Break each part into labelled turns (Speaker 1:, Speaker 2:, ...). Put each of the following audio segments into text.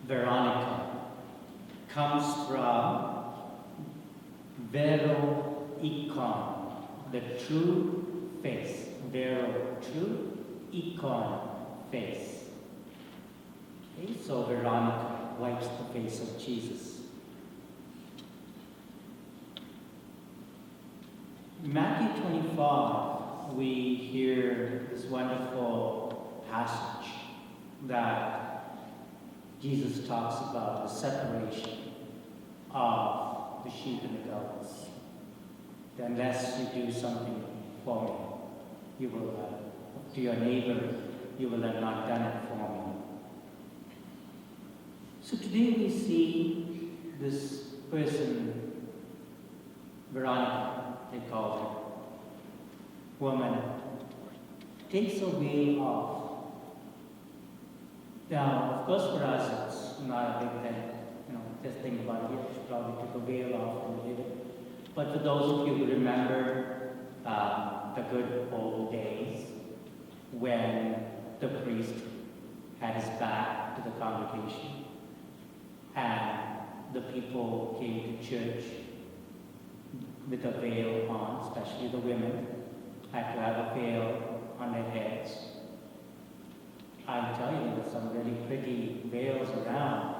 Speaker 1: Veronica comes from Veroicon, the true face. Vero, true, icon, face. Okay, so Veronica wipes the face of Jesus. In Matthew 25, we hear this wonderful passage that Jesus talks about the separation of the sheep and the goats. That unless you do something for me, you will have, to your neighbor, you will have not done it for me. So today we see this person, Veronica, they call her, woman, takes a veil off. Now, of course, for us, it's not a big thing. Just think about it. She probably took a veil off and did it. But for those of you who remember the good old days when the priest had his back to the congregation and the people came to church with a veil on, especially the women had to have a veil on their heads. I tell you, there were some really pretty veils around,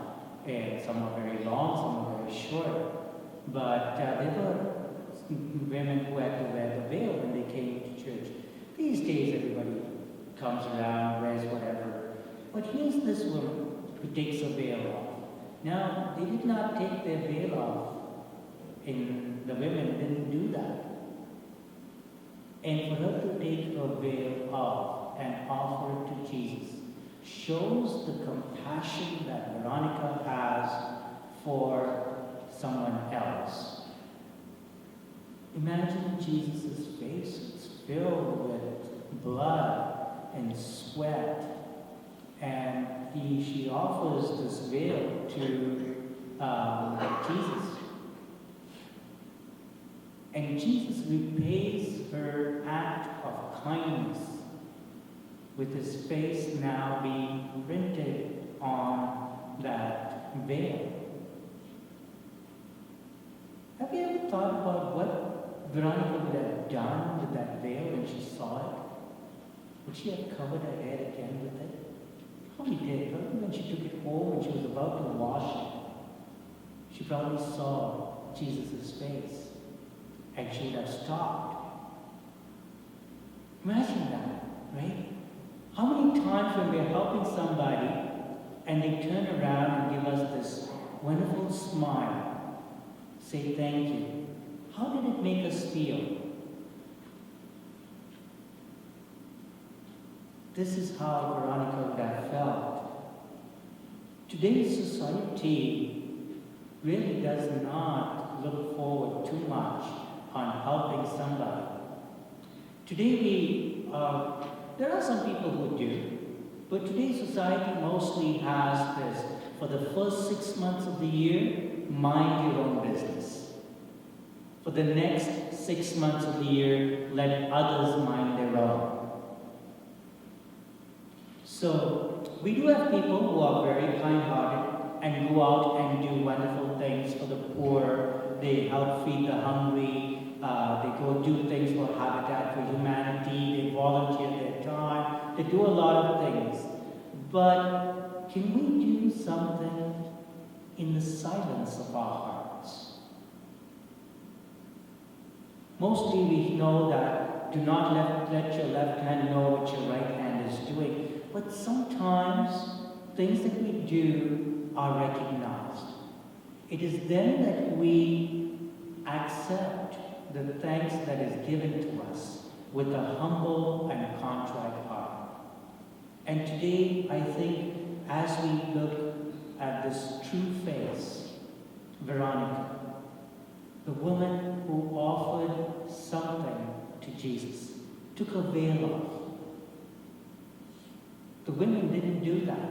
Speaker 1: and some are very long, some are very short. But there were women who had to wear the veil when they came to church. These days, everybody comes around, wears whatever. But here's this woman who takes a veil off. Now, they did not take their veil off, and the women didn't do that. And for her to take her veil off and offer it to Jesus shows the compassion that Veronica has for someone else. Imagine Jesus' face. It's filled with blood and sweat. And she offers this veil to Jesus. And Jesus repays her act of kindness with his face now being printed on that veil. Have you ever thought about what Veronica would have done with that veil when she saw it? Would she have covered her head again with it? Probably did. Probably when she took it home and she was about to wash it, she probably saw Jesus' face and she would have stopped. Imagine that, right? How many times when we're helping somebody and they turn around and give us this wonderful smile, say thank you, how did it make us feel? This is how Veronica would have felt. Today's society really does not look forward too much on helping somebody. Today there are some people who do, but today's society mostly has this. For the first 6 months of the year, mind your own business. For the next 6 months of the year, let others mind their own. So, we do have people who are very kind-hearted and go out and do wonderful things for the poor. They help feed the hungry. They go do things for Habitat for Humanity. They volunteer their time. They do a lot of things. But can we do something in the silence of our hearts? Mostly we know that do not let your left hand know what your right hand is doing. But sometimes things that we do are recognized. It is then that we accept the thanks that is given to us with a humble and contrite heart. And today, I think, as we look at this true face, Veronica, the woman who offered something to Jesus, took a veil off. The women didn't do that.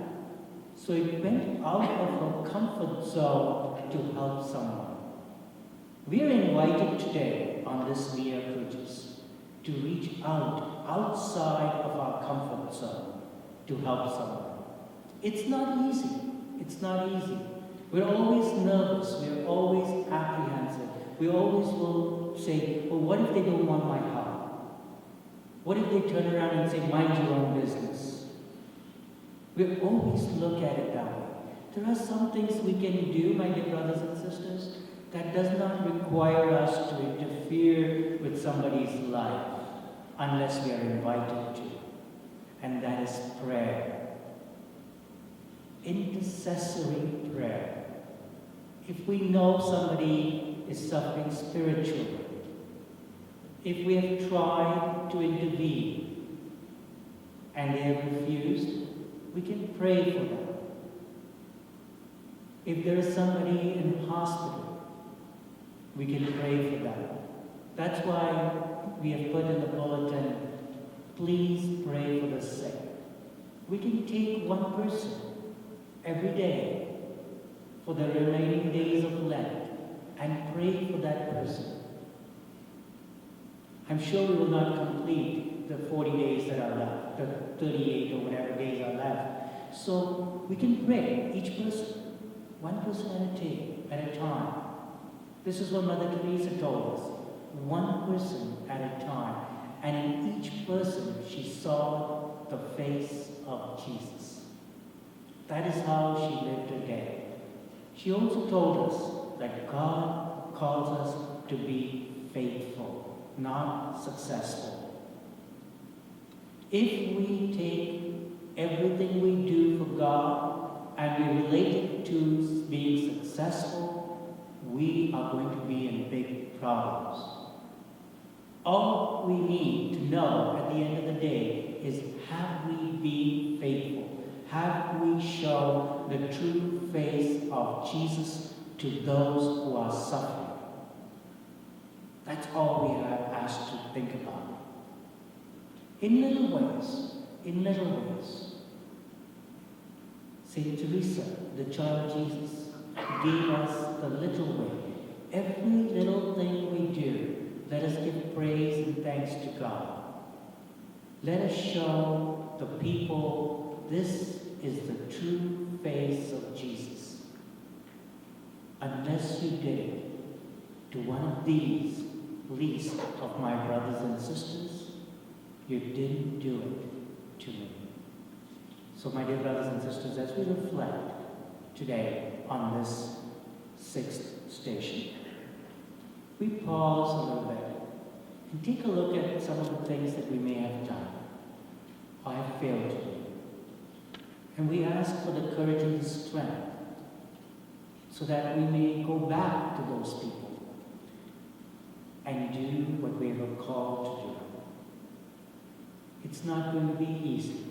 Speaker 1: So it went out of her comfort zone to help someone. We are invited today on this Via Crucis to reach out outside of our comfort zone to help someone. It's not easy. It's not easy. We're always nervous. We're always apprehensive. We always will say, well, what if they don't want my help? What if they turn around and say, mind your own business? We always look at it that way. There are some things we can do, my dear brothers and sisters, that does not require us to interfere with somebody's life unless we are invited to. And that is prayer. Intercessory prayer. If we know somebody is suffering spiritually, if we have tried to intervene and they have refused, we can pray for them. If there is somebody in hospital, we can pray for them. That's why we have put in the bulletin, please pray for the sick. We can take one person every day for the remaining days of Lent and pray for that person. I'm sure we will not complete the 40 days that are left, the 38 or whatever days are left. So we can pray each person, one person at a time. This is what Mother Teresa told us, one person at a time. And in each person she saw the face of Jesus. That is how she lived her day. She also told us that God calls us to be faithful, not successful. If we take everything we do for God and we relate it to being successful, we are going to be in big problems. All we need to know at the end of the day is, have we been faithful? Have we shown the true face of Jesus to those who are suffering? That's all we are asked to think about. In little ways, Saint Teresa, the child Jesus, gave us the little way. Every little thing we do, let us give praise and thanks to God. Let us show the people this is the true face of Jesus. Unless you did it to one of these least of my brothers and sisters, you didn't do it to me. So my dear brothers and sisters, as we reflect today on this 6th station, we pause a little bit and take a look at some of the things that we may have done or have failed to do. And we ask for the courage and the strength so that we may go back to those people and do what we were called to do. It's not going to be easy,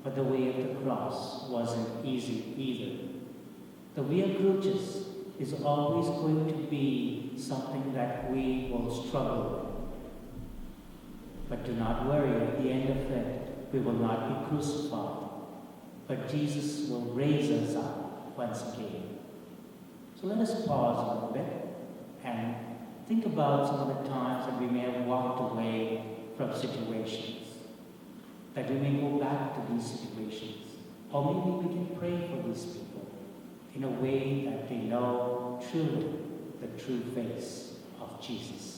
Speaker 1: but the way of the cross wasn't easy either. The Via Crucis is always going to be something that we will struggle with. But do not worry, at the end of it, we will not be crucified. But Jesus will raise us up once again. So let us pause a little bit and think about some of the times that we may have walked away from situations, that we may go back to these situations. Or maybe we can pray for these people in a way that they know truly the true face of Jesus.